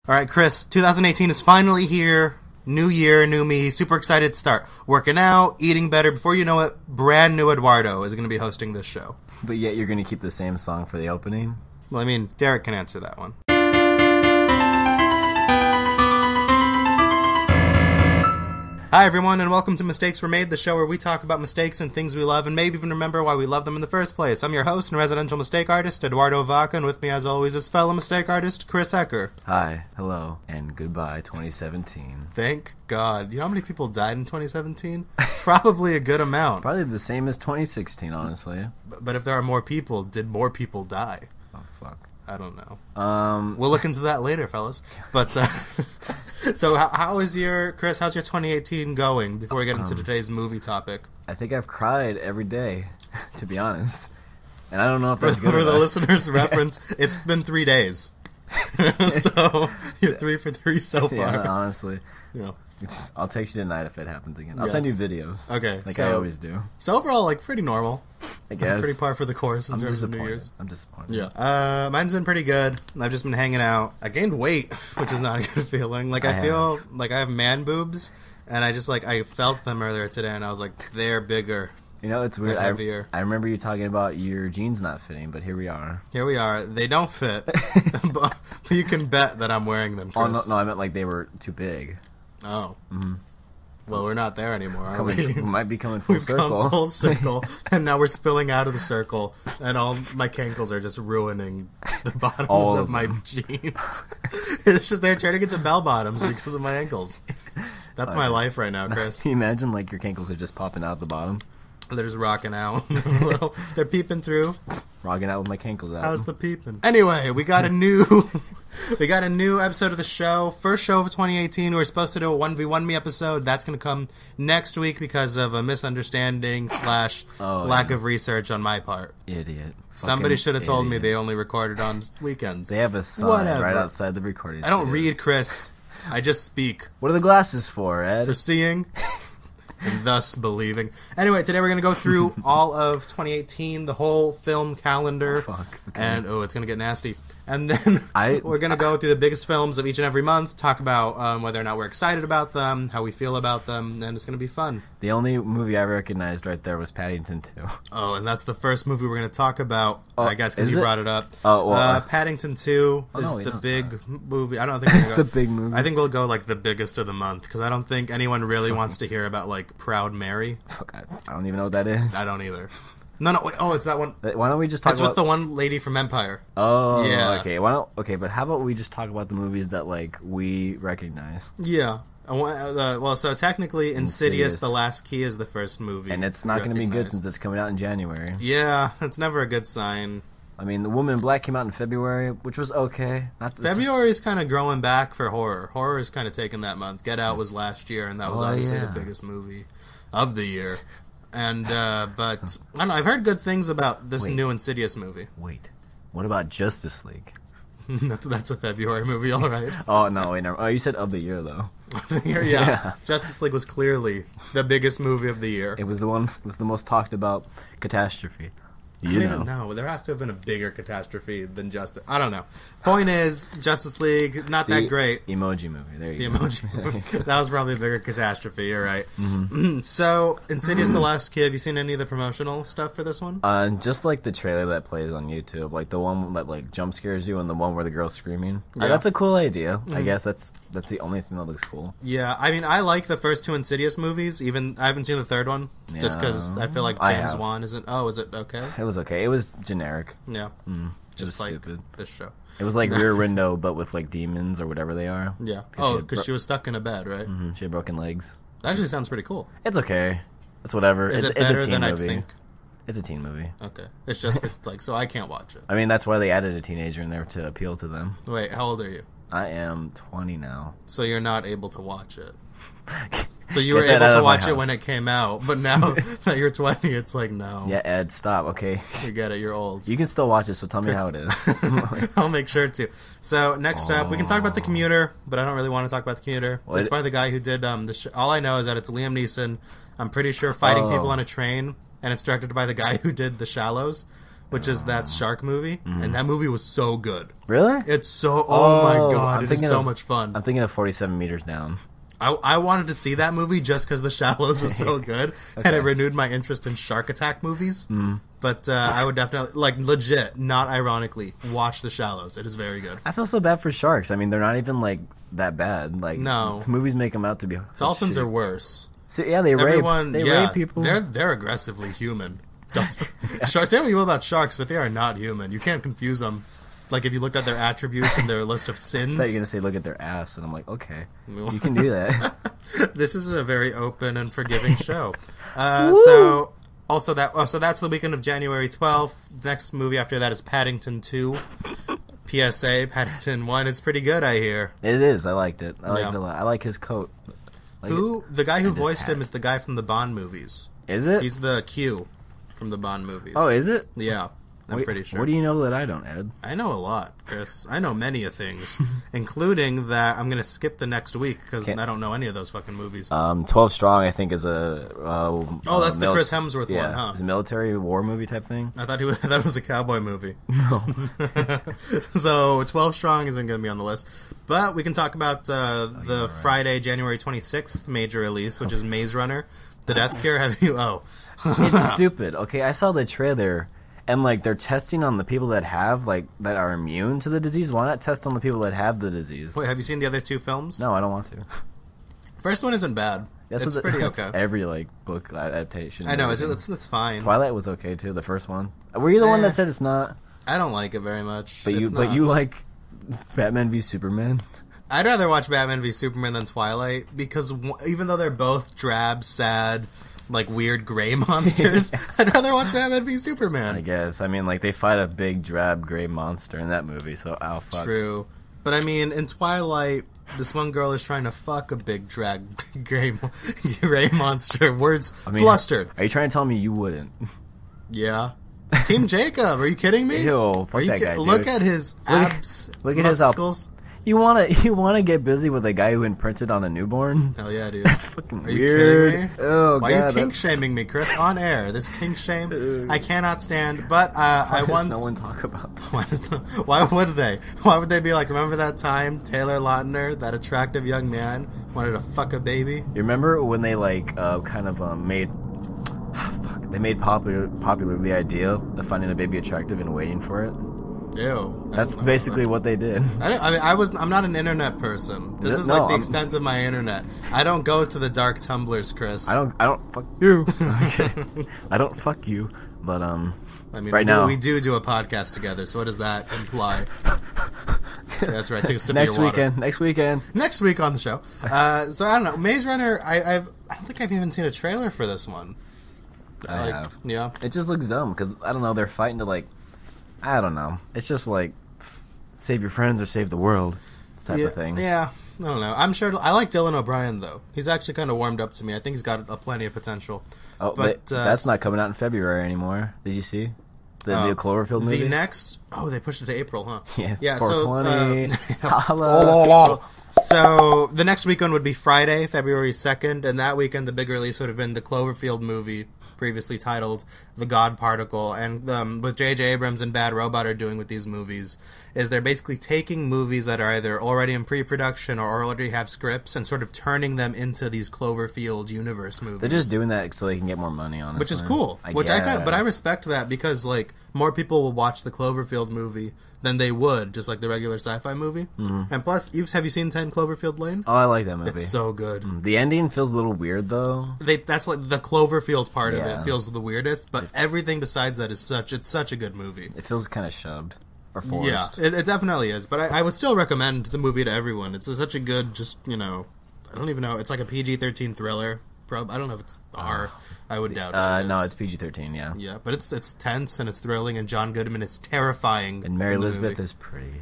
All right, Chris, 2018 is finally here. New year, new me. Super excited to start working out, eating better. Before you know it, brand new Eduardo is going to be hosting this show. But yet you're going to keep the same song for the opening? Well, I mean, Derek can answer that one. Hi, everyone, and welcome to Mistakes Were Made, the show where we talk about mistakes and things we love and maybe even remember why we love them in the first place. I'm your host and residential mistake artist, Eduardo Vaca, and with me, as always, is fellow mistake artist, Chris Ecker. Hi, hello, and goodbye, 2017. Thank God. You know how many people died in 2017? Probably a good amount. Probably the same as 2016, honestly. But if there are more people, did more people die? Oh, fuck. I don't know. We'll look into that later, fellas. But, so how's your 2018 going before we get into today's movie topic? I think I've cried every day, to be honest. And I don't know if that's good For or the not. listeners' reference, it's been 3 days. So, you're 3 for 3 so far. Yeah, honestly. Yeah. I'll text you tonight if it happens again. I'll send you videos. Okay. Like I always do. So overall, like, pretty normal. I guess. Pretty par for the course in I'm terms of New disappointed. Year's. I'm disappointed. Yeah. Mine's been pretty good. I've just been hanging out. I gained weight, which is not a good feeling. Like, I feel like I have man boobs, and I just, like, I felt them earlier today, and I was like, they're bigger. You know, it's weird. Heavier. I remember you talking about your jeans not fitting, but here we are. Here we are. They don't fit, but you can bet that I'm wearing them, Chris. Oh, no, I meant like they were too big. Oh. Mm-hmm. Well, we're not there anymore, are we? We might be coming full We've circle. come full circle, and now we're spilling out of the circle, and all my cankles are just ruining the bottoms All of of my them. jeans. It's just they're turning into bell bottoms because of my ankles. That's my life right now, Chris. Can you imagine like your cankles are just popping out the bottom? They're just rocking out. They're peeping through. Rocking out with my cankles out. How's the peeping? Anyway, we got a new episode of the show. First show of 2018. We were supposed to do a 1v1 me episode. That's going to come next week because of a misunderstanding / lack of research on my part. Idiot. Somebody should have told me idiot. they only recorded on weekends. They have a sign Whatever. right outside the recording I don't studio. read, Chris. I just speak. What are the glasses for, Ed? For seeing and thus believing. Anyway, today we're going to go through all of 2018, the whole film calendar. Fuck. Okay. And, it's going to get nasty. And then we're going to go through the biggest films of each and every month, talk about whether or not we're excited about them, how we feel about them, and it's going to be fun. The only movie I recognized right there was Paddington 2. Oh, and that's the first movie we're going to talk about, I guess, because is you it? brought it up. Oh, well, Paddington 2 is no, the it's big movie. I don't think It's the big movie. I think we'll go, like, the biggest of the month, because I don't think anyone really wants to hear about, like, Proud Mary. Fuck, I don't even know what that is. I don't either. No, wait, it's that one. Why don't we just talk It's about... with the one lady from Empire. Oh, Yeah. okay. But how about we just talk about the movies that, like, we recognize? Yeah. So technically, Insidious: The Last Key is the first movie. And it's not going to be good recognized. since it's coming out in January. Yeah, it's never a good sign. I mean, The Woman in Black came out in February, which was okay. February is kind of growing back for horror. Horror is kind of taking that month. Get Out was last year, and that was obviously the biggest movie of the year. And, but, I don't know, I've heard good things about this new Insidious movie. Wait, what about Justice League? That's a February movie, all right. Oh, no, wait, never. Oh, you said of the year, though. Yeah. Justice League was clearly the biggest movie of the year. It was the most talked about catastrophe. I don't even know. There has to have been a bigger catastrophe than Justice. I don't know. Point is, Justice League, not that great. Emoji movie. There you The go. Emoji movie. That was probably a bigger catastrophe. You're right. Mm-hmm. So, Insidious: The Last Key. Have you seen any of the promotional stuff for this one? Just like the trailer that plays on YouTube, like the one that like jump scares you and the one where the girl's screaming. Yeah. That's a cool idea. Mm-hmm. I guess that's the only thing that looks cool. Yeah, I mean, I like the first two Insidious movies. Even I haven't seen the third one, just because I feel like I James have. Wan isn't. Oh, is it okay? It was okay. It was generic. Yeah, just was like stupid. this show. It was like Rear Window, but with like demons or whatever they are. Yeah. she Oh, had because she was stuck in a bed, right? She had broken legs. That actually sounds pretty cool. It's okay. It's whatever. Is it's it better a teen than I'd movie. think? It's a teen movie. Okay, it's just it's like so I can't watch it. I mean, that's why they added a teenager in there to appeal to them. Wait, how old are you? I am 20 now. So you're not able to watch it. So you were Get that able out to of my watch it when house. it came out, but now that you're 20, it's like no. Yeah, Ed, stop. Okay, You get it. You're old. you can still watch it. So tell me how it is. I'll make sure to. So next up, we can talk about The Commuter, but I don't really want to talk about The Commuter. Well, it's by the guy who did all I know is that it's Liam Neeson. I'm pretty sure fighting people on a train, and it's directed by the guy who did The Shallows. which is that shark movie, and that movie was so good. Really? It's so... Oh my god, I'm it is thinking so of- much fun. I'm thinking of 47 Meters Down. I wanted to see that movie just because The Shallows is so good, and Okay. it renewed my interest in shark attack movies. But I would definitely, like, legit, not ironically, watch The Shallows. It is very good. I feel so bad for sharks. I mean, they're not even like that bad. Like, No. movies make them out to be. Dolphins shitty. are worse. So, yeah, they Everyone, rape. They yeah, rape people. They're aggressively human. Sharks. Say what you will about sharks, but they are not human. You can't confuse them. Like if you looked at their attributes and their list of I thought you were sins. gonna say look at their ass, and I'm like, okay, you can do that. This is a very open and forgiving show. So also so that's the weekend of January 12th. Next movie after that is Paddington 2. PSA, Paddington 1 is pretty good, I hear. It is. I liked it. I liked Yeah. it a lot. I like his coat. Like The guy who And his voiced him hat. is the guy from the Bond movies. Is it? He's the Q from the Bond movies. Oh, is it? Yeah, I'm What- pretty sure. What do you know that I don't, Ed? I know a lot, Chris. I know many of things, including that I'm going to skip the next week because Okay. I don't know any of those fucking movies. 12 Strong, I think, is a. Oh, that's the Chris Hemsworth yeah, one, huh? It's a military war movie type thing. I thought it was a cowboy movie. No. So 12 Strong isn't going to be on the list. But we can talk about the Friday, January 26th major release, which is Maze Runner. The Death Cure. Have you... Oh. It's stupid. Okay, I saw the trailer, and like they're testing on the people that have that are immune to the disease. Why not test on the people that have the disease? Wait, have you seen the other two films? No, I don't want to. First one isn't bad. That's It's what pretty that's okay. Every book adaptation. I know, and everything. it's fine. Twilight was okay too. The first one. Were you the one that said it's not? I don't like it very much. But It's but not. you like Batman v Superman. I'd rather watch Batman v Superman than Twilight because even though they're both drab, sad, like weird gray monsters, I'd rather watch Batman v Superman. I guess. I mean, they fight a big drab gray monster in that movie. So fuck. True. But I mean, in Twilight, this one girl is trying to fuck a big drag gray monster. Words flustered. Are you trying to tell me you wouldn't? Yeah. Team Jacob, are you kidding me? Ew, fuck Are you that guy, Look dude. at his abs. Look at his muscles. You wanna get busy with a guy who imprinted on a newborn? Hell yeah, dude. That's fucking Are you weird. kidding me? Oh, Why God, are you kink that's- shaming me, Chris? On air, this kink shame I cannot stand. But I Why does once. no one talk about that? Why would they? Why would they be like? Remember that time Taylor Lautner, that attractive young man, wanted to fuck a baby? You remember when they made they made popular the idea of finding a baby attractive and waiting for it? Ew. That's basically what they did. I'm not an internet person. This is No, like the I'm- extent of my internet. I don't go to the dark tumblers, Chris. I don't fuck you. Okay. I don't fuck you, but I mean, right now we do a podcast together. So what does that imply? Yeah, that's right. Take a sip next of your water. weekend. Next week on the show. So I don't know. Maze Runner. I don't think I've even seen a trailer for this one. I have. Yeah. It just looks dumb because I don't know. They're fighting to I don't know. It's just save your friends or save the world type of thing. Yeah. I don't know. I'm sure. I like Dylan O'Brien though. He's actually kind of warmed up to me. I think he's got plenty of potential. Oh, But, that's not coming out in February anymore. Did you see the new Cloverfield movie? The next. Oh, they pushed it to April, huh? Yeah. Yeah. 420. So. Holla. So the next weekend would be Friday, February 2nd, and that weekend the big release would have been the Cloverfield movie, previously titled The God Particle. And what J.J. Abrams and Bad Robot are doing with these movies is they're basically taking movies that are either already in pre-production or already have scripts and sort of turning them into these Cloverfield universe movies. They're just doing that so they can get more money on it. Which is cool. But I respect that because more people will watch the Cloverfield movie than they would just the regular sci-fi movie. Mm-hmm. And plus, have you seen 10 Cloverfield Lane? Oh, I like that movie. It's so good. The ending feels a little weird though. That's the Cloverfield part of Yeah. it feels the weirdest, but everything besides that is such a good movie. It feels kind of shoved or forced. Yeah, it definitely is. But I would still recommend the movie to everyone. It's such a good, I don't even know. It's like a PG-13 thriller. I don't know if it's R. I would doubt it. No, it's PG-13. Yeah. Yeah, but it's tense and it's thrilling, and John Goodman is terrifying. And Mary in the Elizabeth movie. is pretty.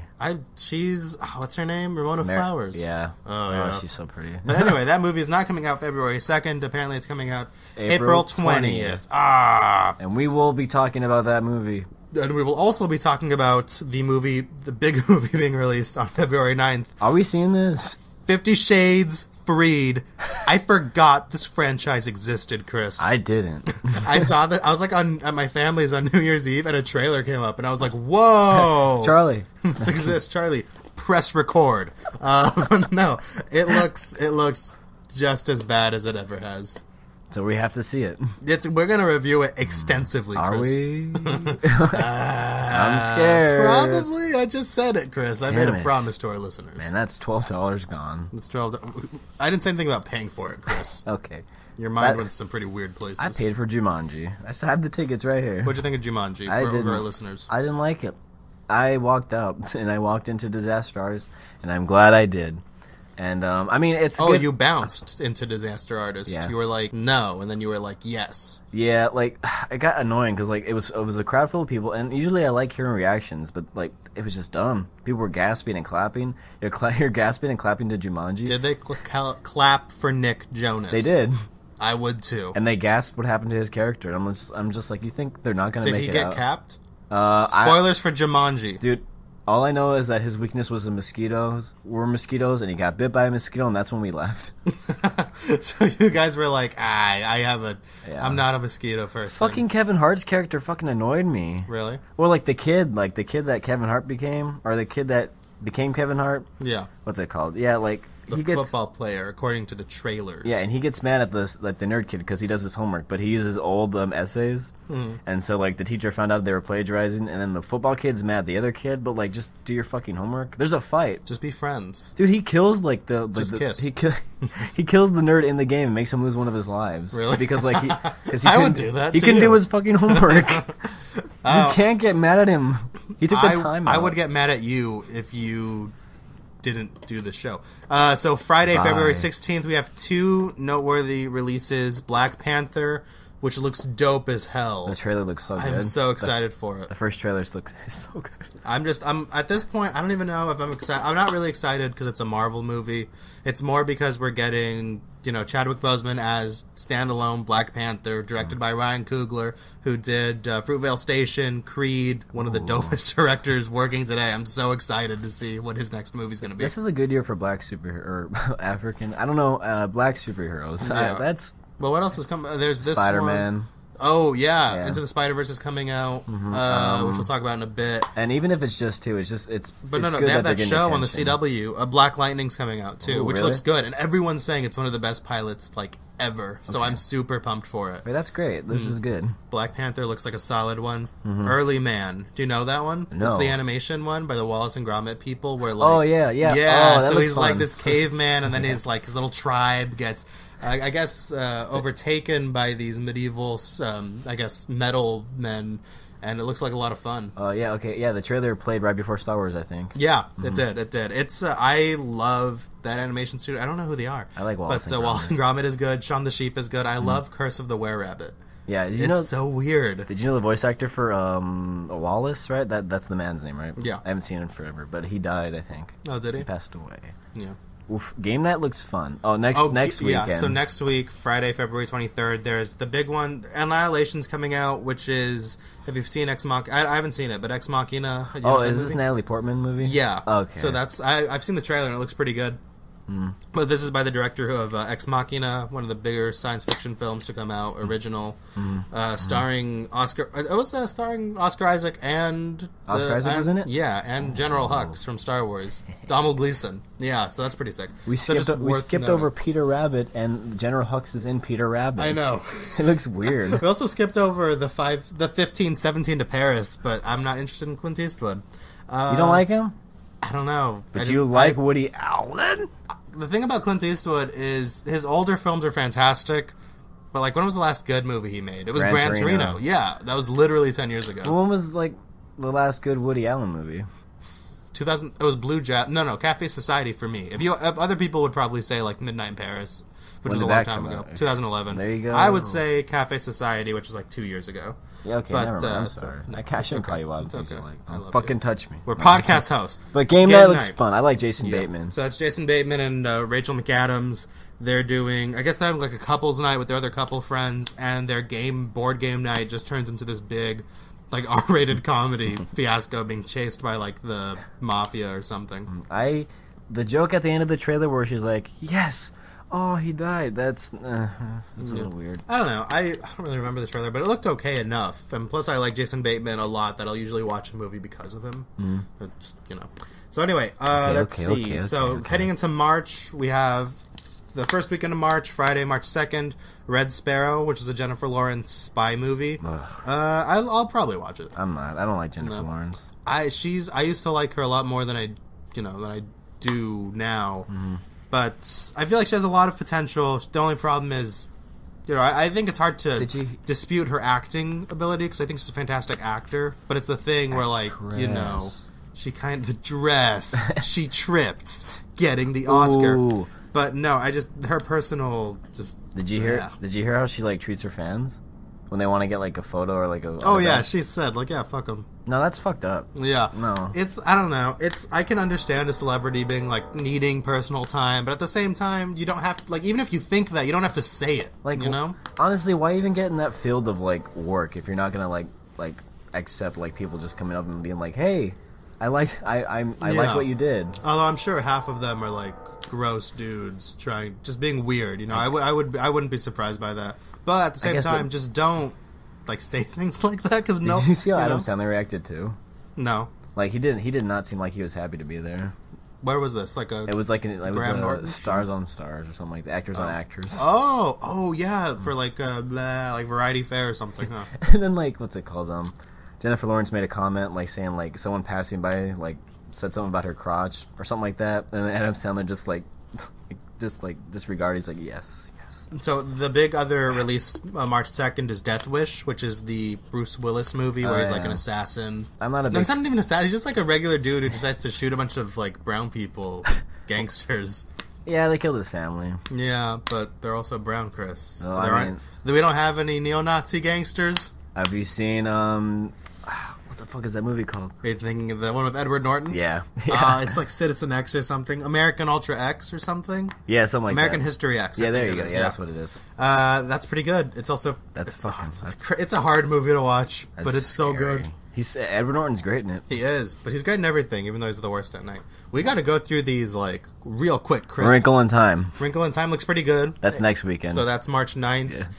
She's what's her name? Ramona Flowers. Yeah. Oh yeah. She's so pretty. But anyway, that movie is not coming out February 2nd. Apparently, it's coming out April April 20th. Ah. And we will be talking about that movie. And we will also be talking about the big movie being released on February 9th. Are we seeing this? 50 Shades Freed. I forgot this franchise existed, Chris. I didn't. I saw that. I was like at my family's on New Year's Eve, and a trailer came up, and I was like, "Whoa, Charlie, this exists, Charlie." Press record. No, it looks just as bad as it ever has. so we have to see it. We're gonna review it extensively, Are Chris. we? I'm scared. Probably. I just said it, Chris. I made Damn a it. promise to our listeners. Man, that's $12 gone. It's 12. I didn't say anything about paying for it, Chris. Okay. Your mind That- went to some pretty weird places. I paid for Jumanji. I still have the tickets right here. What'd you think of Jumanji I for didn't. our listeners? I didn't like it. I walked out, and I walked into Disaster Artist, and I'm glad I did. And, I mean, it's Oh, good. you bounced into Disaster Artist. Yeah. You were like, no, and then you were like, yes. Yeah, like, it got annoying, because, like, it was a crowd full of people, and usually I like hearing reactions, but, like, it was just dumb. People were gasping and clapping. You're gasping and clapping to Jumanji. Did they clap for Nick Jonas? They did. I would too. And they gasped what happened to his character. And I'm just like, you think they're not going to Did make he it get out? capped? I- Spoilers for Jumanji. Dude, all I know is that his weakness was the mosquitoes, and he got bit by a mosquito, and that's when we left. So you guys were like, Yeah. I'm not a mosquito person. Fucking Kevin Hart's character fucking annoyed me. Really? Or like the kid that Kevin Hart became, or the kid that became Kevin Hart. Yeah. What's it called? Yeah, like The he gets football player, according to the trailers. yeah, and he gets mad at the nerd kid because he does his homework, but he uses old essays, and so like the teacher found out they were plagiarizing, and then the football kid's mad at the other kid, but like just do your fucking homework. There's a fight. Just be friends. Dude, he kills like Just kiss. he kills the nerd in the game and makes him lose one of his lives. Really? Because like cause I couldn't- would do that He to couldn't you. do his fucking homework. Oh. You can't get mad at him. He took the time. I out. would get mad at you if you didn't do the show. So Friday, Bye. February 16th, we have two noteworthy releases. Black Panther, which looks dope as hell. The trailer looks so good. I'm so excited for it. The first trailer looks so good. I'm at this point, I don't even know if I'm excited. I'm not really excited because it's a Marvel movie. It's more because we're getting, Chadwick Boseman as standalone Black Panther, directed by Ryan Coogler, who did Fruitvale Station, Creed, one of the dopest directors working today. I'm so excited to see what his next movie's going to be. This is a good year for black superhero or African. I don't know, black superheroes. Yeah. That's Well, what else is coming? There's this Spider-Man. one. Oh, yeah. Yeah. Into the Spider-Verse is coming out, which we'll talk about in a bit. And even if it's just two, it's But it's no, good they have they're that getting show on the attention. CW. Black Lightning's coming out too, Ooh, which really? looks good, and everyone's saying it's one of the best pilots ever. So I'm super pumped for it. Wait, that's great. This is good. Black Panther looks like a solid one. Early Man, do you know that one? No. It's the animation one by the Wallace and Gromit people, where like Oh yeah. yeah. Oh, that So looks he's like fun. this caveman, and then his little tribe gets. I guess overtaken by these medieval, metal men, and it looks like a lot of fun. Yeah. Okay. Yeah. The trailer played right before Star Wars, I think. Yeah, it did. It did. It's I love that animation studio. I don't know who they are. I like Wallace but and Wallace and Gromit is good. Shaun the Sheep is good. I love Curse of the Were Rabbit. Yeah. Did you It's know? so weird. Did you know the voice actor for Wallace? Right. That's the man's name, right? Yeah. I haven't seen him forever, but he died. I think. Oh, did he? He passed away. Yeah. Oof. Game night looks fun. Oh, next Yeah, weekend. so next week, Friday, February 23rd, there's the big one. Annihilation's coming out, which is, if you've seen Ex Machina, I haven't seen it, but Ex Machina. You know Oh, that is this movie? Natalie Portman movie? Yeah. Okay. So I've seen the trailer and it looks pretty good. But this is by the director of Ex Machina, one of the bigger science fiction films to come out, original, starring Oscar. It was starring Oscar Isaac and Oscar Isaac was in it? Yeah, and General Hux from Star Wars, Donald Gleason. Yeah, so that's pretty sick. We So skipped, just we worth skipped noting. over Peter Rabbit, and General Hux is in Peter Rabbit. I know. It looks weird. We also skipped over the 15, 17 to Paris, but I'm not interested in Clint Eastwood. You don't like him? I don't know. But you like Woody Allen? The thing about Clint Eastwood is his older films are fantastic, but like when was the last good movie he made? It was Gran Torino. Yeah, that was literally 10 years ago. When was like the last good Woody Allen movie? 2000. It was Blue Jazz. No, Cafe Society for me. If other people would probably say like Midnight in Paris, which When was a did long that time come ago. out? 2011. There you go. I would say Cafe Society, which was like 2 years ago. Yeah, okay, But, never mind. I'm so- sorry. no, I it's shouldn't okay. call you out. It's Things okay. you like. I Don't love fucking you. touch me. We're podcast hosts. But Game Game Night looks Night. fun. I like Jason Yeah. Bateman. So that's Jason Bateman and Rachel McAdams. They're doing, I guess they're having like a couples night with their other couple friends, and their board game night just turns into this big, like R-rated comedy fiasco, being chased by like the mafia or something. the joke at the end of the trailer where she's like, "Yes, oh, he died." That's a little weird. I don't know. I don't really remember the trailer, but it looked okay enough. And plus, I like Jason Bateman a lot. That I'll usually watch a movie because of him. It's, So anyway, let's see. Heading into March, we have the first weekend of March, Friday, March 2nd, Red Sparrow, which is a Jennifer Lawrence spy movie. I'll probably watch it. I'm not. I don't like Jennifer Lawrence. I used to like her a lot more than I do now. But I feel like she has a lot of potential. The only problem is, I think it's hard to dispute her acting ability because I think she's a fantastic actor. But it's the thing where, like, she kind of the dress she tripped getting the Oscar. Ooh. But no, her personal Did you hear? Did you hear how she like treats her fans when they want to get like a photo or like a? Oh yeah, she said like, yeah, fuck them. No, that's fucked up. Yeah, no, I don't know. I can understand a celebrity being like needing personal time, but at the same time, you don't have to, like, even if you think that, you don't have to say it. Like, honestly, why even get in that field of like work if you're not gonna like accept like people just coming up and being like, hey, I like what you did. Although I'm sure half of them are like gross dudes just being weird. I wouldn't be surprised by that. But at the same time, just don't like say things like that because Did you see how Adam Sandler reacted too? No, like he did not seem like he was happy to be there. Where was this? It was Stars on Stars or something like that. Actors on Actors. Oh yeah, for like Variety Fair or something, huh? And then like what's it called? Jennifer Lawrence made a comment like saying like someone passing by like said something about her crotch or something like that, and then Adam Sandler disregarded. He's like, yes. So the big other release March 2nd is Death Wish, which is the Bruce Willis movie where he's like an assassin. I'm not a big... No, he's not even an assassin. He's just like a regular dude who decides to shoot a bunch of like brown people, gangsters. Yeah, they killed his family. Yeah, but they're also brown, Chris. Well, we don't have any neo-Nazi gangsters. Have you seen what the fuck is that movie called? Are you thinking of the one with Edward Norton? Yeah. It's like Citizen X or something. American Ultra X or something? Yeah, something like American that. History X. Yeah, there you go. Yeah, that's what it is. That's pretty good. It's also... It's a hard movie to watch, but it's so good. Edward Norton's great in it. He is, but he's great in everything, even though he's the worst at night. We got to go through these, like, real quick, Chris. Wrinkle in Time. Wrinkle in Time looks pretty good. That's next weekend. So that's March 9th.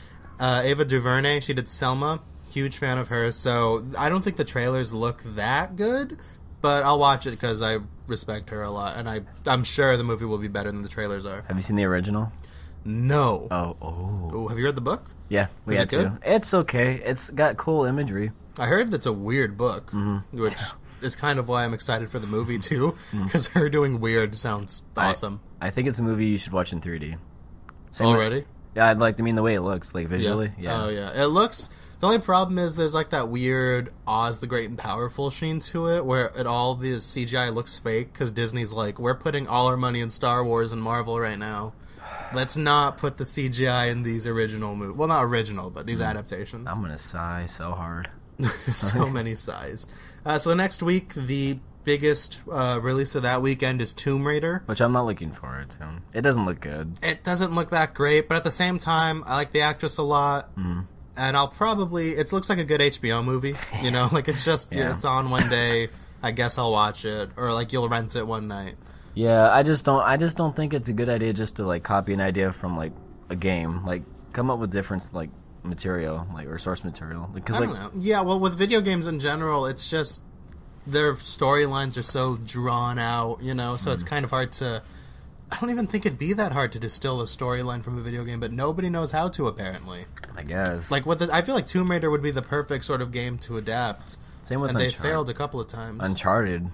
Yeah. Ava DuVernay, she did Selma. Huge fan of hers, so I don't think the trailers look that good, but I'll watch it because I respect her a lot, and I'm sure the movie will be better than the trailers are. Have you seen the original? No. Oh. Have you read the book? Yeah, we had to. It's okay. It's got cool imagery. I heard that's a weird book, which is kind of why I'm excited for the movie too, because her doing weird sounds awesome. I think it's a movie you should watch in 3D. Already? Yeah, I'd like to mean the way it looks, like visually. Yeah. Oh yeah, it looks. The only problem is there's like that weird Oz the Great and Powerful sheen to it, where all the CGI looks fake because Disney's like, we're putting all our money in Star Wars and Marvel right now. Let's not put the CGI in these original movies. Well, not original, but these adaptations. I'm gonna sigh so hard. So many sighs. So the next week, the biggest release of that weekend is Tomb Raider, which I'm not looking forward to. It doesn't look good. It doesn't look that great, but at the same time, I like the actress a lot. And I'll probably... It looks like a good HBO movie, like it's just... It's on one day, I guess I'll watch it. Or like you'll rent it one night. Yeah, I just don't think it's a good idea just to like copy an idea from like a game. Like come up with different like material, like or source material. Because I don't know. Yeah, well with video games in general, it's just their storylines are so drawn out, so it's kind of hard to... I don't even think it'd be that hard to distill a storyline from a video game, but nobody knows how to, apparently. I guess. Like, I feel like Tomb Raider would be the perfect sort of game to adapt. Same with Uncharted. They failed a couple of times. Uncharted.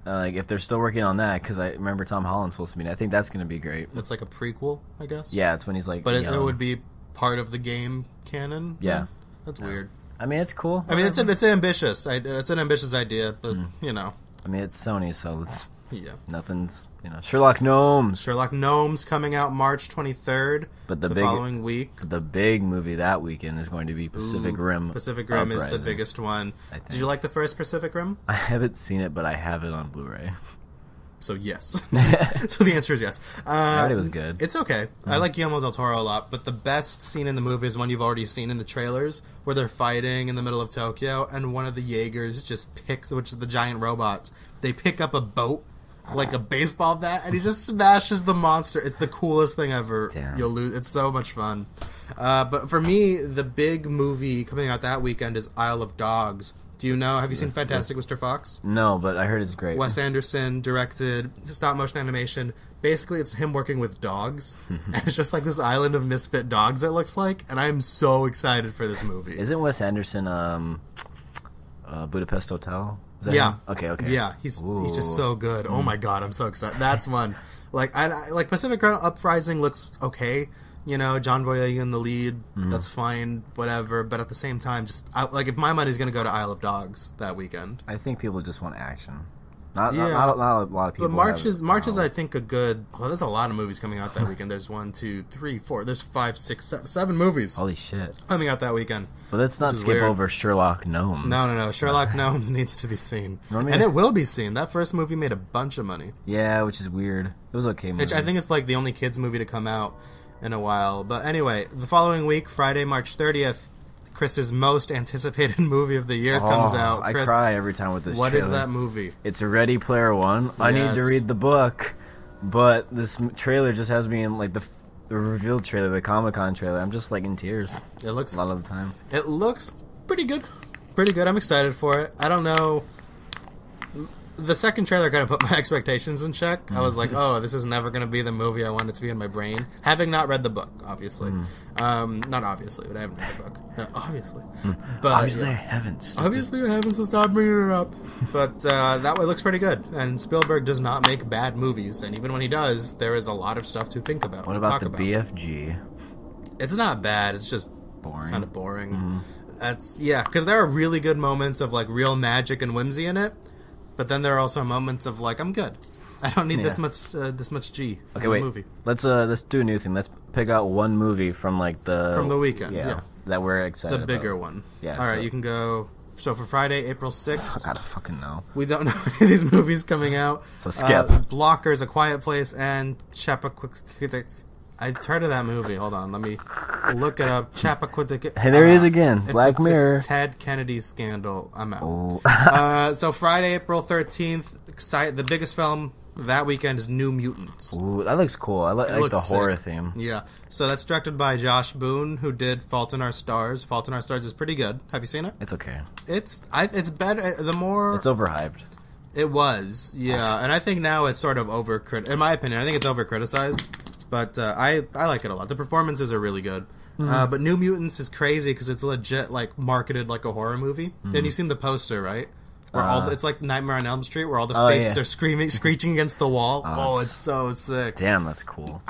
Like, if they're still working on that, because I remember Tom Holland's supposed to be in it, I think that's going to be great. It's like a prequel, I guess? Yeah, it's when he's like... But it would be part of the game canon? Yeah. That's weird. I mean, it's cool. I mean, it's ambitious. It's an ambitious idea, but, I mean, it's Sony, so it's... Yeah. Nothing's, Sherlock Gnomes. Sherlock Gnomes coming out March 23rd, but the following week. The big movie that weekend is going to be Pacific Rim. Pacific Rim Uprising is the biggest one. Did you like the first Pacific Rim? I haven't seen it, but I have it on Blu-ray. So yes. So the answer is yes. I heard it was good. It's okay. I like Guillermo del Toro a lot, but the best scene in the movie is one you've already seen in the trailers, where they're fighting in the middle of Tokyo, and one of the Jaegers just picks, which is the giant robots, they pick up a boat like a baseball bat, and he just smashes the monster. It's the coolest thing ever. Damn. You'll lose. It's so much fun. But for me, the big movie coming out that weekend is Isle of Dogs. Do you know? Have you seen Fantastic Mr. Fox? No, but I heard it's great. Wes Anderson directed stop motion animation. Basically, it's him working with dogs, and it's just like this island of misfit dogs. It looks like, and I'm so excited for this movie. Isn't Wes Anderson Budapest Hotel? Is that Yeah. him? Okay. Yeah, he's just so good. Oh my god, I'm so excited. That's one. Like I like Pacific Rim Uprising looks okay. You know, John Boyega in the lead. That's fine, whatever. But at the same time, if my money's gonna go to Isle of Dogs that weekend. I think people just want action. Not a lot of people. But March is I think a good. Well, there's a lot of movies coming out that weekend. There's 1, 2, 3, 4. There's 5, 6, 7 movies Holy shit! coming out that weekend. But let's not skip over Sherlock Gnomes. No. Sherlock Gnomes needs to be seen, Remember and it will be seen. That first movie made a bunch of money. Yeah, which is weird. It was okay. Movie. Which I think it's like the only kids movie to come out in a while. But anyway, the following week, Friday, March 30th, Chris's most anticipated movie of the year comes out. I Chris, cry every time with this What trailer. is that movie? It's Ready Player One. I need to read the book, but this trailer just has me in like the revealed trailer, the Comic-Con trailer. I'm just like in tears It looks a lot of the time. It looks pretty good. Pretty good. I'm excited for it. I don't know. The second trailer kind of put my expectations in check. I was like, oh, this is never going to be the movie I want it to be in my brain. Having not read the book, obviously. Not obviously, but I haven't read the book. Obviously. But, Obviously, I haven't. Obviously, I haven't, so stop bringing it up. But that way looks pretty good. And Spielberg does not make bad movies. And even when he does, there is a lot of stuff to think about. What and about talk the about. BFG? It's not bad. It's just Boring. kind of boring. Because there are really good moments of like real magic and whimsy in it. But then there are also moments of like, I'm good. I don't need this much G. Okay, in wait. the movie. Let's do a new thing. Let's pick out one movie from like From the weekend. Yeah. that we're excited The bigger about. one. Yeah. All right, so- you can go. So for Friday, April 6th, I gotta fucking know. we don't know any of these movies coming out. So skip. Blockers, A Quiet Place, and Chappaquiddick. I heard of that movie. Hold on, let me look it up. Chappaquiddick. Hey, there he is again. Black Mirror. It's Ted Kennedy's scandal. I'm out. Oh. So Friday, April 13th, the biggest film that weekend is New Mutants. Ooh, that looks cool. I like the looks horror sick. theme. Yeah. So that's directed by Josh Boone, who did Fault in Our Stars. Fault in Our Stars is pretty good. Have you seen it? It's okay. It's better. The more It's overhyped. it was, yeah, and I think now it's sort of in my opinion, I think it's over criticized. But I like it a lot. The performances are really good. But New Mutants is crazy because it's legit like marketed like a horror movie. And you've seen the poster, right? Where it's like Nightmare on Elm Street, where all the faces are screeching against the wall. It's so sick. Damn, that's cool.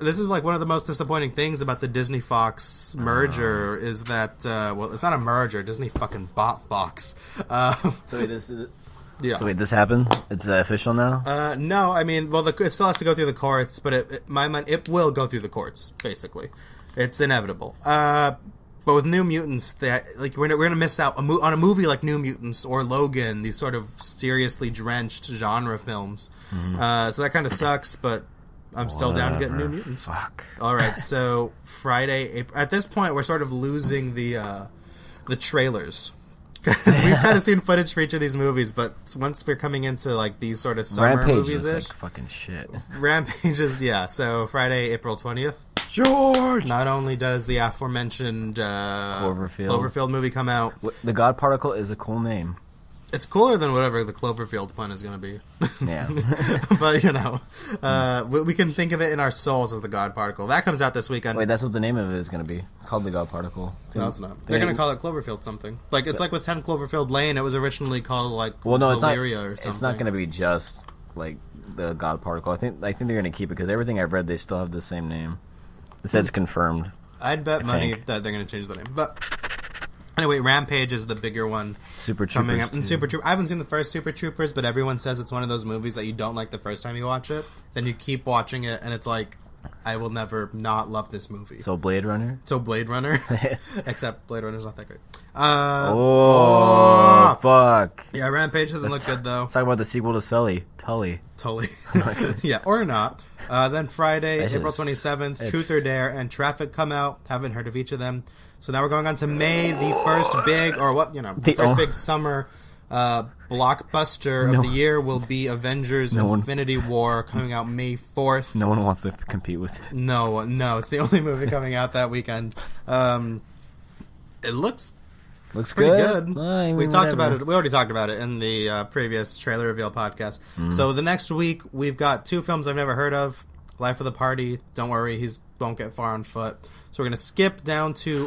This is like one of the most disappointing things about the Disney Fox merger is that it's not a merger. Disney fucking bought Fox. So wait, this is. Yeah. So wait, this happened? It's official now? No, I mean, well, it still has to go through the courts, but it will go through the courts. Basically, it's inevitable. But with New Mutants, we're gonna miss out on a movie like New Mutants or Logan, these sort of seriously drenched genre films. So that kind of sucks, but I'm still down to get New Mutants. Fuck. All right, so Friday, at this point, we're sort of losing the trailers. Because we've kind of seen footage for each of these movies, but once we're coming into like these sort of summer Rampage movies, looks like fucking shit. Rampages, yeah. So Friday, April 20th. George. Not only does the aforementioned Cloverfield movie come out, The God Particle is a cool name. it's cooler than whatever the Cloverfield pun is going to be. Yeah. But we can think of it in our souls as the God Particle. That comes out this weekend. Wait, that's what the name of it is going to be. It's called the God Particle. No, it's not. They're going to call it Cloverfield something. Like it's like with 10 Cloverfield Lane. It was originally called like Valeria or something. It's not going to be just like the God Particle. I think they're going to keep it because everything I've read, they still have the same name. It says confirmed. I'd bet money that they're going to change the name. But anyway, Rampage is the bigger one. Super Troopers. Coming up. And Super Troopers. I haven't seen the first Super Troopers, but everyone says it's one of those movies that you don't like the first time you watch it. Then you keep watching it, and it's like, I will never not love this movie. So Blade Runner? So Blade Runner. Except Blade Runner's not that great. Fuck. Yeah, Rampage doesn't look good, though. Let's talk about the sequel to Tully. Totally. Yeah, or not. Then Friday, April 27th, Truth or Dare and Traffic come out. Haven't heard of each of them. So now we're going on to May, the first big, big summer Blockbuster of the year will be Avengers Infinity War, coming out May 4th. No one wants to compete with it. No, it's the only movie coming out that weekend. It looks pretty good. We talked about it. We already talked about it in the previous trailer reveal podcast. So the next week we've got 2 films I've never heard of. Life of the Party. Don't worry, he won't get far on foot. So we're gonna skip down to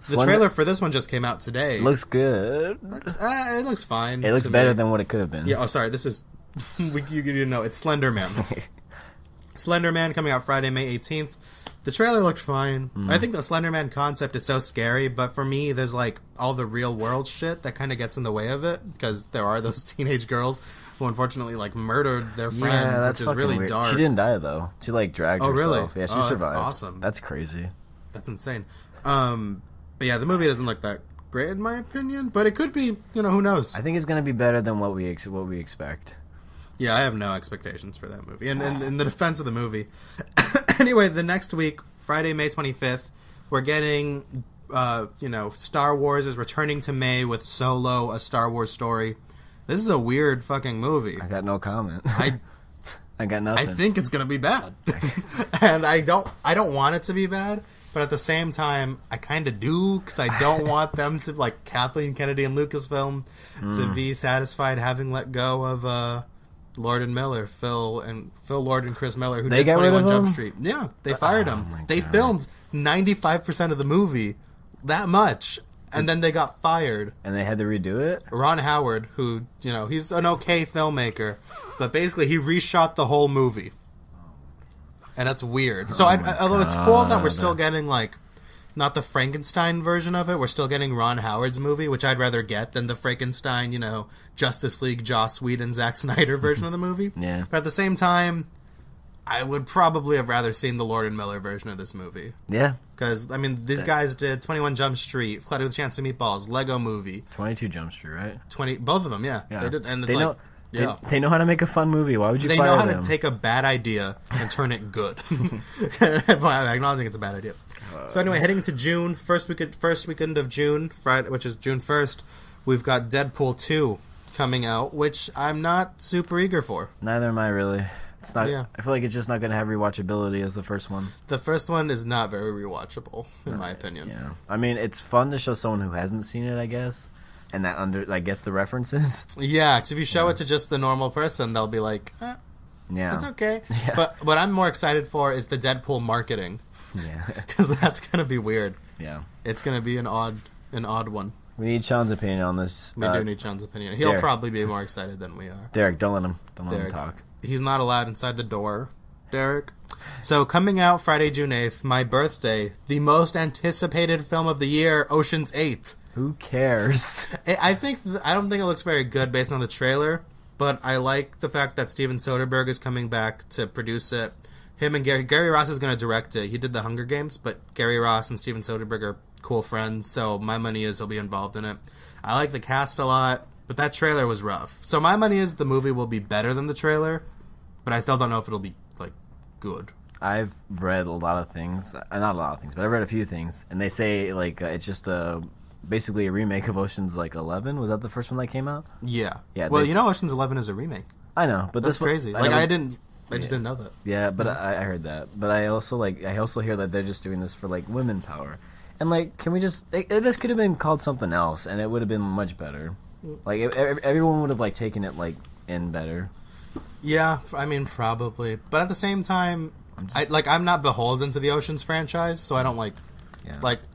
the trailer for this one. Just came out today. Looks good. It looks fine. It looks better than what it could have been. Yeah. Oh, sorry. This is you didn't know. It's Slender Man. Slender Man coming out Friday, May 18th. The trailer looked fine. I think the Slender Man concept is so scary, but for me, there's like all the real world shit that kind of gets in the way of it, because there are those teenage girls who unfortunately like murdered their friend, which is really weird. dark. She didn't die though. She like dragged herself. Really? Yeah, she survived. That's awesome. That's crazy. That's insane. But yeah, the movie doesn't look that great in my opinion, but it could be. Who knows? I think it's gonna be better than what we expect. Yeah, I have no expectations for that movie. And in the defense of the movie, anyway, the next week, Friday, May 25th, we're getting, Star Wars is returning to May with Solo, a Star Wars story. This is a weird fucking movie. I got no comment. I got nothing. I think it's gonna be bad, and I don't want it to be bad. But at the same time, I kind of do, because I don't want them to, like Kathleen Kennedy and Lucasfilm, to be satisfied having let go of Lord and Miller, Phil Lord and Chris Miller, who did 21 Jump Street. Yeah, they fired him. They filmed 95% of the movie, that much, and then they got fired. And they had to redo it? Ron Howard, who, he's an okay filmmaker, but basically he reshot the whole movie. And that's weird. So, although it's cool that we're still getting, like, not the Frankenstein version of it, we're still getting Ron Howard's movie, which I'd rather get than the Frankenstein, Justice League, Joss Whedon, Zack Snyder version of the movie. Yeah. But at the same time, I would probably have rather seen the Lord and Miller version of this movie. Yeah. Because, these guys did 21 Jump Street, Flight of the Chance of Meatballs, Lego Movie. 22 Jump Street, right? Both of them, yeah. They did, and it's They know how to make a fun movie. Why would you fire them? They know how to take a bad idea and turn it good. By acknowledging it's a bad idea. So anyway, heading to June, first weekend of June, Friday, which is June 1st, we've got Deadpool 2 coming out, which I'm not super eager for. Neither am I, really. It's not. Yeah. I feel like it's just not going to have rewatchability as the first one. The first one is not very rewatchable, in my opinion. Yeah. It's fun to show someone who hasn't seen it, I guess. And that gets the references. Yeah, because if you show it to just the normal person, they'll be like, yeah, it's okay. Yeah. But what I'm more excited for is the Deadpool marketing. Yeah. Because that's going to be weird. Yeah. It's going to be an odd one. We need Sean's opinion on this. We do need Sean's opinion. He'll probably be more excited than we are. Derek, don't let him talk. He's not allowed inside the door, Derek. So coming out Friday, June 8th, my birthday, the most anticipated film of the year, Ocean's 8. Who cares? I don't think it looks very good based on the trailer, but I like the fact that Steven Soderbergh is coming back to produce it. Him and Gary Ross is going to direct it. He did the Hunger Games, but Gary Ross and Steven Soderbergh are cool friends, so my money is he'll be involved in it. I like the cast a lot, but that trailer was rough. So my money is the movie will be better than the trailer, but I still don't know if it'll be, good. I've read a lot of things. Not a lot of things, but I've read a few things, and they say, it's just basically a remake of Ocean's 11. Was that the first one that came out? Yeah. Well, Ocean's 11 is a remake. I know, but that's crazy. I just didn't know that. Yeah, but I heard that. But I also hear that they're just doing this for women power. And can we just this could have been called something else, and it would have been much better. Everyone would have taken it in better. Yeah, probably. But at the same time, I'm not beholden to the Ocean's franchise, so I don't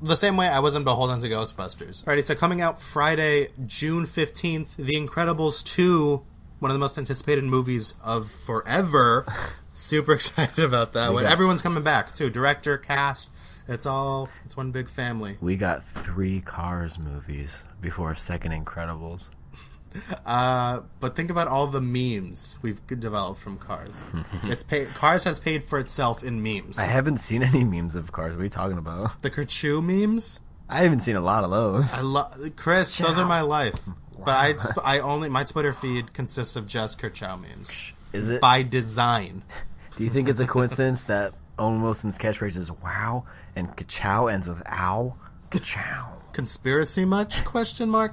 the same way I wasn't beholden to Ghostbusters. Alrighty, so coming out Friday, June 15th, The Incredibles 2, one of the most anticipated movies of forever. Super excited about that one. Everyone's coming back, too. Director, cast, it's one big family. We got 3 Cars movies before a second Incredibles. But think about all the memes we've developed from Cars. Cars has paid for itself in memes. I haven't seen any memes of Cars. What are you talking about? The Kerchoo memes? I haven't seen a lot of those. Chris, those are my life. Wow. But my Twitter feed consists of just Kerchow memes. Is it? By design. Do you think it's a coincidence that Owen Wilson's catchphrase is wow and Kachow ends with ow? Kachow. Conspiracy much? ?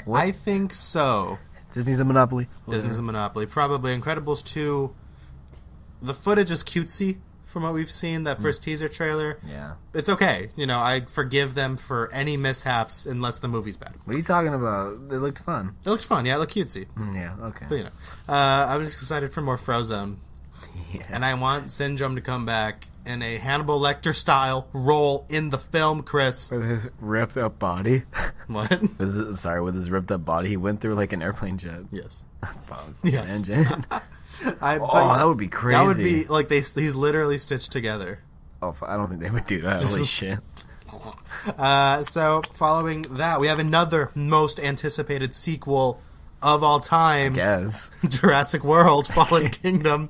I think so. Disney's a monopoly. Disney's a monopoly. Probably Incredibles 2. The footage is cutesy from what we've seen. That first teaser trailer. Yeah. It's okay. You know, I forgive them for any mishaps unless the movie's bad. What are you talking about? It looked fun. It looked fun. Yeah, it looked cutesy. Yeah, okay. But, you know, I'm just excited for more Frozone. Yeah. And I want Syndrome to come back in a Hannibal Lecter-style role in the film, Chris. With his ripped up body. What? With his ripped up body, he went through like an airplane jet. Yes. Fuck, Yes. engine. That would be crazy. That would be, like, he's literally stitched together. Oh, I don't think they would do that. Holy shit. So, following that, we have another most anticipated sequel of all time. Yes. Jurassic World Fallen Kingdom.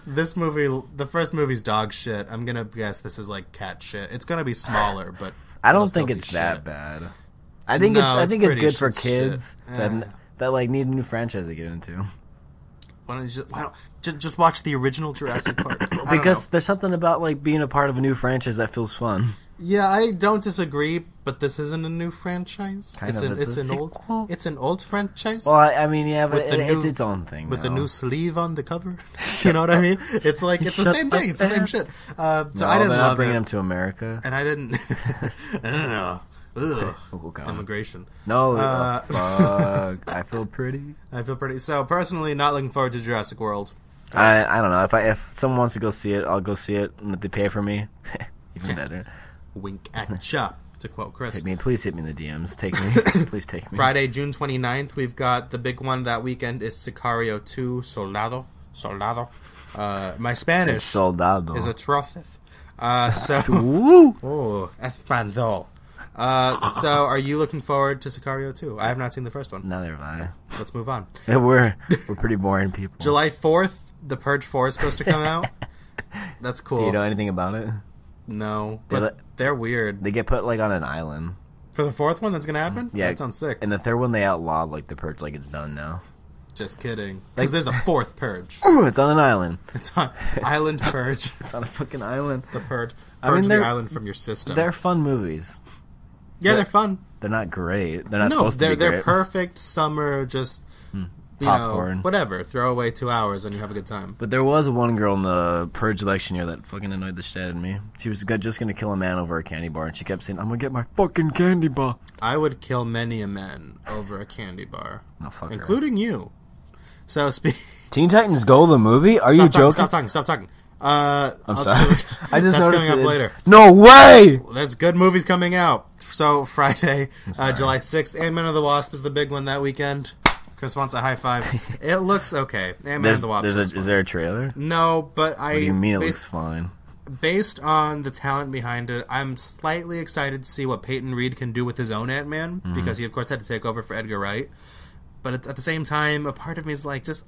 This movie, the first movie's dog shit. I'm gonna guess this is like cat shit. It's gonna be smaller, but I it'll don't still think be it's shit. that bad. I think No, it's pretty good for shit kids shit. that like need a new franchise to get into. Why don't just watch the original Jurassic Park? I don't Because know. there's something about like being a part of a new franchise that feels fun. Yeah, I don't disagree, but this isn't a new franchise. Kind of, it's a sequel. It's an old franchise. Well, I mean, yeah, but With the it's new- its own thing. With the now. new sleeve on the cover, you know what I mean? It's like it's the Shut same up, thing. It's the same man. shit. So No, I didn't they're not love bringing it, them to America. and I didn't. I don't know. Ugh. Oh, God. Immigration. No, Uh, fuck. I feel pretty. I feel pretty. So personally, not looking forward to Jurassic World. I don't know. If someone wants to go see it, I'll go see it, and if they pay for me, even better. Wink at cha, to quote Chris. Hit me, please hit me in the DMs. Take me, please take me. Friday, June 29th, we've got the big one that weekend is Sicario 2, Soldado. My Spanish Soldado. is atrocious. So, Woo! oh, Espanol. So, are you looking forward to Sicario 2? I have not seen the first one. Neither have I. Let's move on. We're pretty boring people. July 4th, The Purge 4 is supposed to come out. That's Do cool. you know anything about it? No, They but let- they're weird. They get put like on an island. For the fourth one, that's gonna happen? Yeah. That sounds sick. And the third one, they outlawed like the purge, like it's done now. Just kidding. Because there's a fourth Purge. Ooh, it's on an island. It's on Island Purge. It's on a fucking island. The Purge. I mean, Purge the they're- island from your system. They're fun movies. Yeah, they're fun. They're not great. They're not No, supposed to be they're great. perfect summer, just, you Popcorn. know, whatever. Throw away 2 hours and you have a good time. But there was one girl in the Purge election year that fucking annoyed the shit out of me. She was just gonna kill a man over a candy bar, and she kept saying, "I'm gonna get my fucking candy bar." I would kill many a man over a candy bar. Oh, fuck her. Including you. So, Teen Titans Go the movie? Are you joking? Stop talking. I'm sorry. I that's just noticed coming up it's- later. No way! There's good movies coming out. So Friday, July 6th, Ant-Man and the Wasp is the big one that weekend. Chris wants a high five. It looks okay. Ant-Man and the Wasp. Is there a trailer? No, but What do you mean it looks fine? based on the talent behind it, I'm slightly excited to see what Peyton Reed can do with his own Ant-Man, because he of course had to take over for Edgar Wright. But it's, at the same time, a part of me is like, this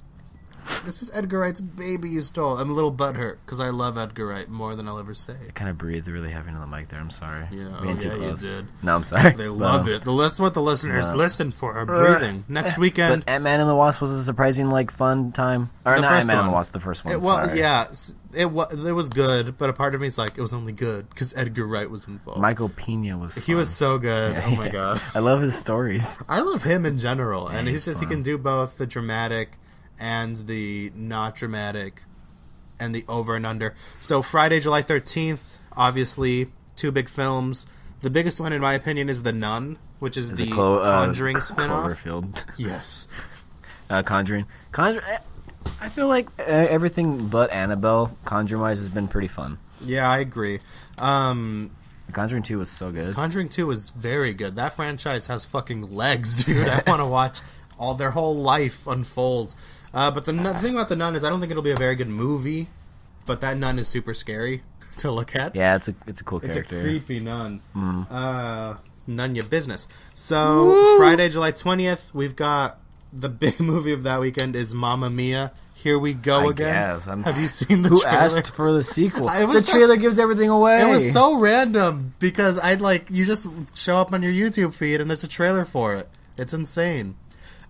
is Edgar Wright's baby you stole. I'm a little butthurt because I love Edgar Wright more than I'll ever say. I kind of breathed really heavy into the mic there. I'm sorry. Yeah, Being too you close. did. No, I'm sorry. They love it. That's what the listeners Yeah. listen for, are breathing. Next weekend, But Ant-Man and the Wasp was a surprising, like, fun time. Or The not first Ant-Man and one. the Wasp, the first one. well, sorry. yeah, it was good, but a part of me is like, it was only good because Edgar Wright was involved. Michael Pena was He was so good. Yeah, Oh my yeah. god. I love his stories. I love him in general, and he's he fun. can do both the dramatic and the not dramatic and the over and under. So Friday, July 13th, obviously, two big films. The biggest one, in my opinion, is The Nun, which is the Conjuring spinoff. Cloverfield. Yes. Conjuring. I feel like everything but Annabelle, Conjuring-wise, has been pretty fun. Yeah, I agree. Conjuring 2 was so good. Conjuring 2 is very good. That franchise has fucking legs, dude. I want to watch their whole life unfold. But the thing about The Nun is I don't think it'll be a very good movie, but that nun is super scary to look at. Yeah, it's a cool It's character. a creepy nun. None your business. So, Friday, July 20th, we've got the big movie of that weekend is Mamma Mia. Here we go again. Guess. Have you seen the Who trailer? asked for the sequel? It was The trailer gives everything away. It was so random because you just show up on your YouTube feed and there's a trailer for it. It's insane.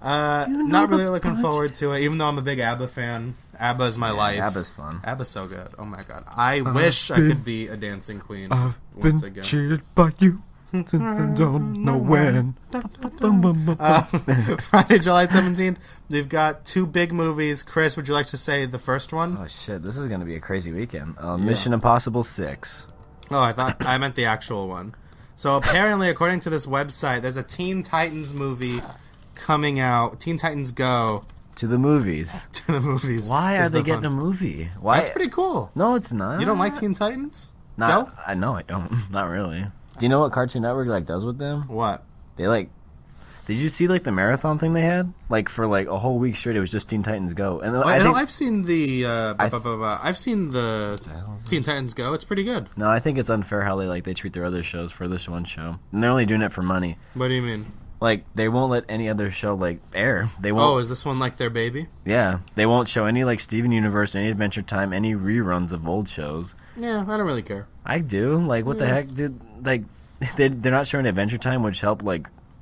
Not really looking forward to it, even though I'm a big ABBA fan. ABBA is my life. ABBA's fun. ABBA's so good. Oh my god. I wish I could be a dancing queen once again. Cheated by you. Don't know when. Friday, July 17th, we've got 2 big movies. Chris, would you like to say the first one? Oh shit, this is gonna be a crazy weekend. Mission Impossible 6. Oh, I meant the actual one. So apparently, according to this website, there's a Teen Titans movie coming out. Teen Titans Go To the movies. to the movies. Why are is they the getting fun. a movie? Why? That's pretty cool. No, it's not. You don't like Teen Titans? Not, Go? I know I don't. Not really. Do you know what Cartoon Network does with them? What? They Did you see the marathon thing they had? For a whole week straight, it was just Teen Titans Go. And I've seen the I've seen the Teen Titans Go. It's pretty good. No, I think it's unfair how they treat their other shows for this one show, and they're only doing it for money. What do you mean? They won't let any other show air. They won't. Oh, is this one like their baby? Yeah, they won't show any Steven Universe, any Adventure Time, any reruns of old shows. Yeah, I don't really care. I do. What the heck, dude? They're not showing Adventure Time, which helped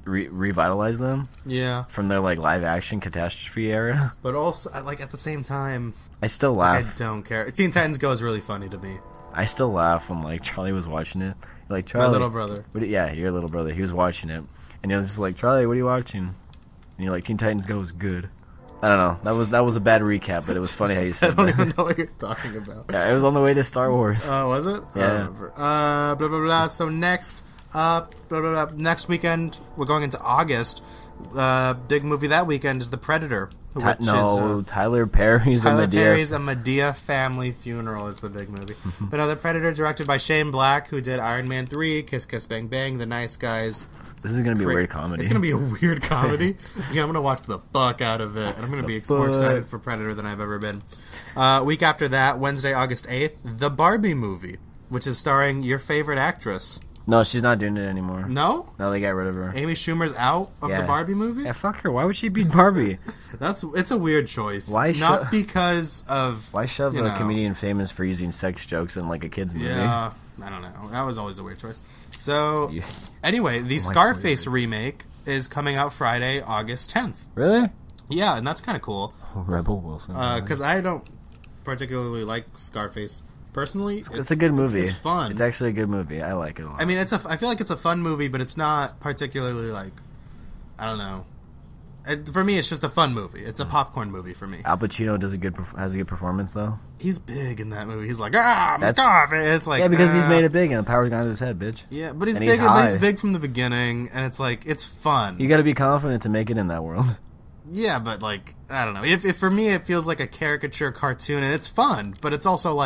revitalize them. Yeah, from their live action catastrophe era. But also, at the same time, I still laugh. I don't care. Teen Titans Go is really funny to me. I still laugh when Charlie was watching it. Charlie, my little brother. Yeah, your little brother. He was watching it, and he was just Charlie, what are you watching? And you're like, Teen Titans Go is good. I don't know. That was a bad recap, but it was funny how you said I don't that. even know what you're talking about. Yeah, it was on the way to Star Wars. Was it? Yeah. I don't remember. Blah blah blah. So next, blah blah blah. Next weekend, we're going into August. Big movie that weekend is The Predator. Tyler Perry's Tyler a Medea. Perry's A Medea Family Funeral is the big movie. But The Predator, directed by Shane Black, who did Iron Man 3, Kiss Kiss Bang Bang, The Nice Guys. This is gonna be a weird comedy. It's gonna be a weird comedy. Yeah, I'm gonna watch the fuck out of it, and I'm gonna be more excited for Predator than I've ever been. Week after that, Wednesday, August 8th, The Barbie movie, which is starring your favorite actress. No, she's not doing it anymore. No? No, they got rid of her. Amy Schumer's out of the Barbie movie? Yeah, fuck her. Why would she be Barbie? It's a weird choice. Why Not because of... Why shove a comedian famous for using sex jokes in a kid's movie? Yeah, I don't know. That was always a weird choice. So, anyway, the Scarface remake is coming out Friday, August 10th. Really? Yeah, and that's kind of cool. Rebel Wilson. Because I don't particularly like Scarface personally. It's a good movie. It's fun. It's actually a good movie. I like it a lot. I mean, I feel like it's a fun movie, but it's not particularly I don't know. For me, it's just a fun movie. It's a popcorn movie for me. Al Pacino has a good performance though. He's big in that movie. He's like, I'm Scarface. It's because he's made it big and the power's gone to his head, bitch. Yeah, but he's big. But he's big from the beginning, and it's fun. You got to be confident to make it in that world. Yeah, but I don't know. If for me, it feels like a caricature cartoon, and it's fun, but it's also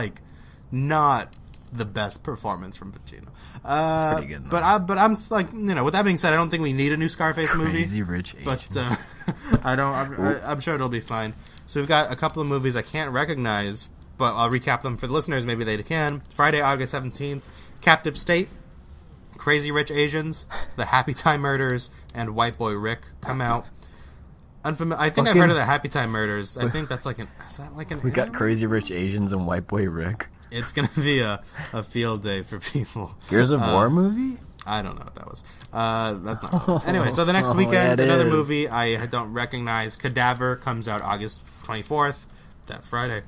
not the best performance from Pacino. It's pretty good. But I'm with that being said, I don't think we need a new Scarface movie. Crazy Rich Asians. But I'm sure it'll be fine. So we've got a couple of movies I can't recognize, but I'll recap them for the listeners. Maybe they can. Friday, August 17th, Captive State, Crazy Rich Asians, The Happy Time Murders, and White Boy Rick come out. I think I've heard of The Happy Time Murders. I think that's We got Crazy Rich Asians and White Boy Rick. It's going to be a field day for people. Gears of War movie? I don't know what that was. That's not Anyway, so the next weekend, another movie I don't recognize, Cadaver, comes out August 24th, that Friday.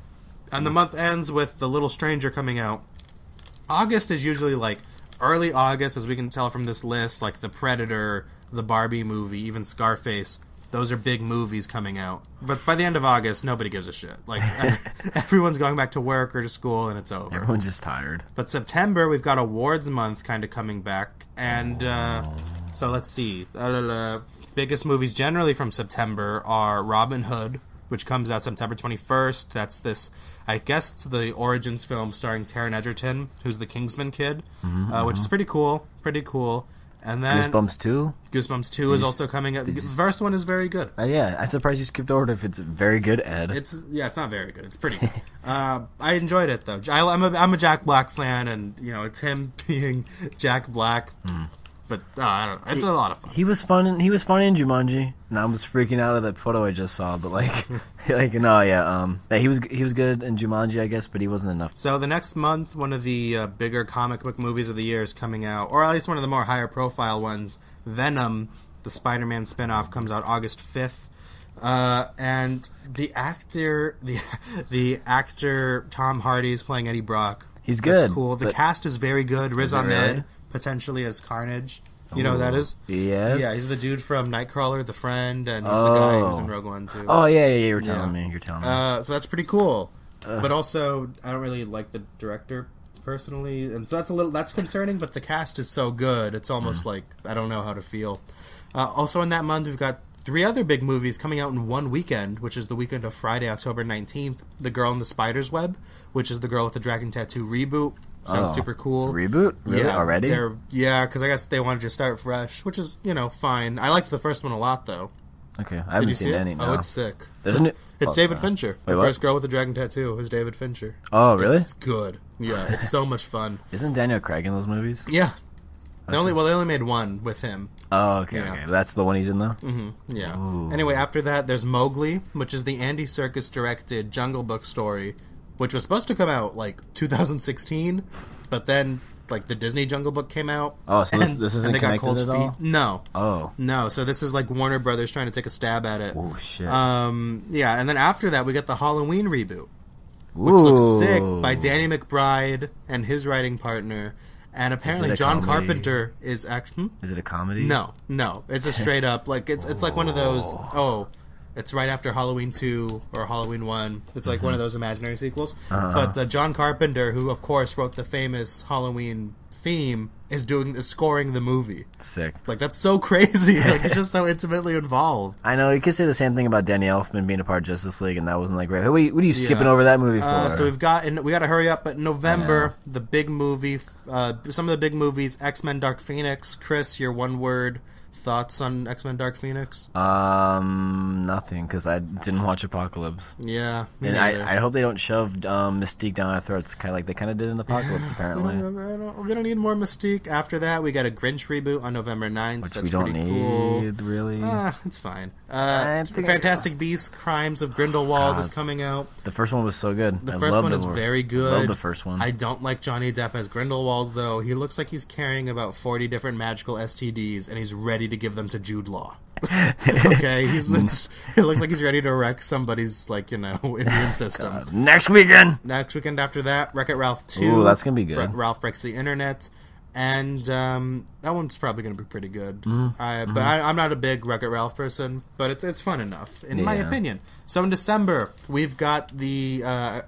And the month ends with The Little Stranger coming out. August is usually early August, as we can tell from this list, The Predator, the Barbie movie, even Scarface. Those are big movies coming out. But by the end of August, nobody gives a shit. Everyone's going back to work or to school, and it's over. Everyone's just tired. But September, we've got awards month kind of coming back. And so let's see. Biggest movies generally from September are Robin Hood, which comes out September 21st. That's this, I guess it's the Origins film starring Taron Egerton, who's the Kingsman kid, which is pretty cool. Pretty cool. And then Goosebumps 2? Goosebumps 2 is also coming out. The first one is very good. Yeah, I'm surprised you skipped over if it's very good, Ed. It's not very good. It's pretty good. I enjoyed it, though. I'm a Jack Black fan, and, it's him being Jack Black. But I don't know. It's a lot of fun. He was funny in Jumanji, and I was freaking out at that photo I just saw. But he was good in Jumanji, I guess, but he wasn't enough. So the next month, one of the bigger comic book movies of the year is coming out, or at least one of the more higher profile ones. Venom, the Spider-Man spinoff, comes out August 5th. And the actor Tom Hardy is playing Eddie Brock. He's good. That's cool. The cast is very good. Riz Ahmed, really? potentially as Carnage. You know who that is? Yes. Yeah, he's the dude from Nightcrawler, The Friend, and he's the guy who was in Rogue One, too. Oh, yeah, you were telling me. You're telling me. So that's pretty cool. But also, I don't really like the director, personally. And so that's concerning, but the cast is so good. It's almost like, I don't know how to feel. Also in that month, we've got 3 other big movies coming out in one weekend, which is the weekend of Friday, October 19th. The Girl in the Spider's Web, which is the Girl with the Dragon Tattoo reboot. Sounds super cool. Reboot? Really? Yeah, Already? Yeah, because I guess they wanted to start fresh, which is, fine. I liked the first one a lot, though. Okay, I haven't seen any. No. Oh, it's sick. It's David Fincher. Wait, the what? first Girl with the Dragon Tattoo is David Fincher. Oh, really? It's good. Yeah, it's so much fun. Isn't Daniel Craig in those movies? Yeah. They only made one with him. Oh, okay. That's the one he's in, though? Mm-hmm. Yeah. Ooh. Anyway, after that, there's Mowgli, which is the Andy Serkis directed Jungle Book story, which was supposed to come out, 2016, but then, the Disney Jungle Book came out. Oh, so this isn't connected at all? No. Oh. No, so this is, Warner Brothers trying to take a stab at it. Oh, shit. Yeah, and then after that, we get the Halloween reboot, which looks sick, by Danny McBride and his writing partner. And apparently John Carpenter is actually... Is it a comedy? No. It's a straight up, it's like one of those, it's right after Halloween 2 or Halloween 1. It's like one of those imaginary sequels. But John Carpenter, who of course wrote the famous Halloween theme, is scoring the movie. Sick. That's so crazy. It's just so intimately involved. I know, you could say the same thing about Danny Elfman being a part of Justice League, and that wasn't great. What are you skipping over that movie for? So we got to hurry up, but in November, the big movie, some of the big movies, X-Men Dark Phoenix. Chris, your one word thoughts on X-Men Dark Phoenix? Nothing, because I didn't watch Apocalypse. Yeah, me and neither. I hope they don't shove Mystique down our throats, kind of like they kind of did in Apocalypse, apparently. We don't need more Mystique. After that, we got a Grinch reboot on November 9th. Which That's we don't pretty need, cool. really. It's fine. Fantastic Beasts: Crimes of Grindelwald is coming out. The first one was so good. The first one is very good. I love the first one. I don't like Johnny Depp as Grindelwald, though. He looks like he's carrying about 40 different magical STDs, and he's ready to give them to Jude Law. Okay, it looks like he's ready to wreck somebody's immune system. Next weekend after that, Wreck-It Ralph 2. Ooh, that's gonna be good. Ralph Breaks the Internet, and that one's probably gonna be pretty good. But I'm not a big Wreck-It Ralph person, but it's fun enough in my opinion. So in December, we've got the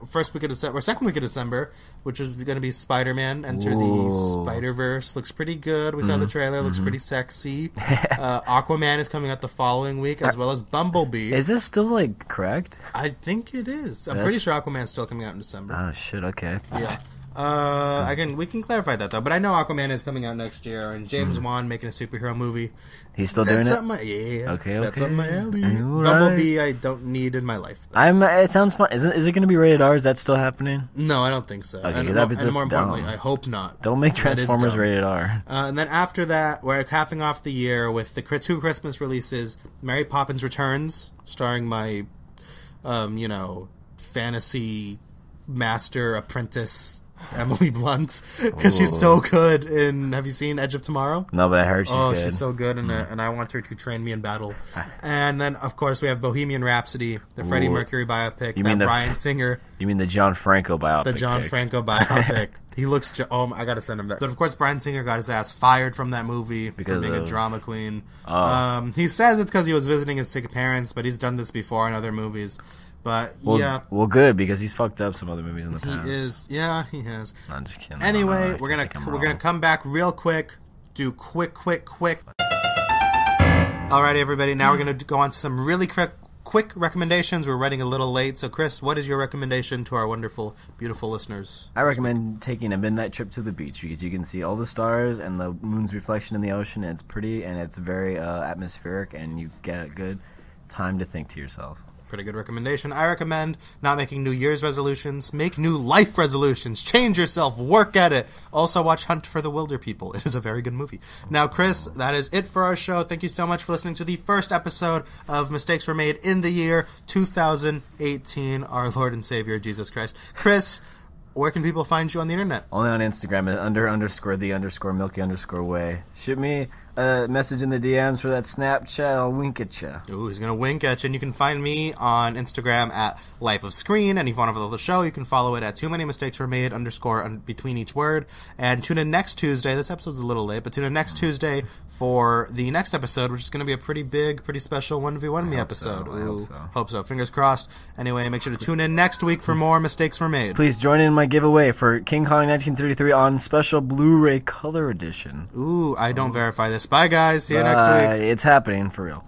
second week of December, which is going to be Spider-Man Enter the Spider-Verse. Looks pretty good. We saw the trailer. Looks pretty sexy. Aquaman is coming out the following week, as well as Bumblebee. Is this still correct? I think it is. I'm pretty sure Aquaman's still coming out in December. Oh shit! Okay. Yeah. We can clarify that though. But I know Aquaman is coming out next year, and James Wan making a superhero movie. He's still doing it. Okay. That's up my alley. Right. Bumblebee, I don't need in my life. It sounds fun. Is it going to be rated R? Is that still happening? No, I don't think so. Okay, and more importantly, I hope not. Don't make Transformers rated R. And then after that, we're capping off the year with the 2 Christmas releases: Mary Poppins Returns, starring my, fantasy master apprentice Emily Blunt, because she's so good in... Have you seen Edge of Tomorrow? No, but I heard she's good. She's so good, and I want her to train me in battle. And then, of course, we have Bohemian Rhapsody, the Freddie Mercury biopic, Bryan Singer... You mean the John Franco biopic? The John Franco biopic. He looks... I gotta send him that. But, of course, Bryan Singer got his ass fired from that movie for being a drama queen. He says it's because he was visiting his sick parents, but he's done this before in other movies. But, Well, good, because he's fucked up some other movies in the past. He is. Yeah, he has. I'm just kidding. Anyway, we're gonna come back real quick, do quick. Alrighty, everybody, now we're gonna go on to some really quick recommendations. We're running a little late, so Chris, what is your recommendation to our wonderful, beautiful listeners? I recommend taking a midnight trip to the beach, because you can see all the stars and the moon's reflection in the ocean, and it's pretty, and it's very atmospheric, and you get a good time to think to yourself. Pretty good recommendation. I recommend not making New Year's resolutions. Make new life resolutions. Change yourself. Work at it. Also watch Hunt for the Wilder People. It is a very good movie. Now, Chris, that is it for our show. Thank you so much for listening to the first episode of Mistakes Were Made in the year 2018. Our Lord and Savior, Jesus Christ. Chris, where can people find you on the internet? Only on Instagram at _the_milky_way. Shoot me a message in the DMs for that Snapchat, I'll wink at you. Ooh, he's going to wink at you. And you can find me on Instagram at Life of Screen. And if you want to follow the show, you can follow it at Too Many Mistakes Were Made _ between each word. And tune in next Tuesday. This episode's a little late, but tune in next Tuesday for the next episode, which is going to be a pretty big, pretty special 1v1 me episode. Hope so. Fingers crossed. Anyway, make sure to tune in next week for more Mistakes Were Made. Please join in my giveaway for King Kong 1933 on special Blu-ray color edition. Ooh, I don't verify this. Bye, guys. See you next week. It's happening for real.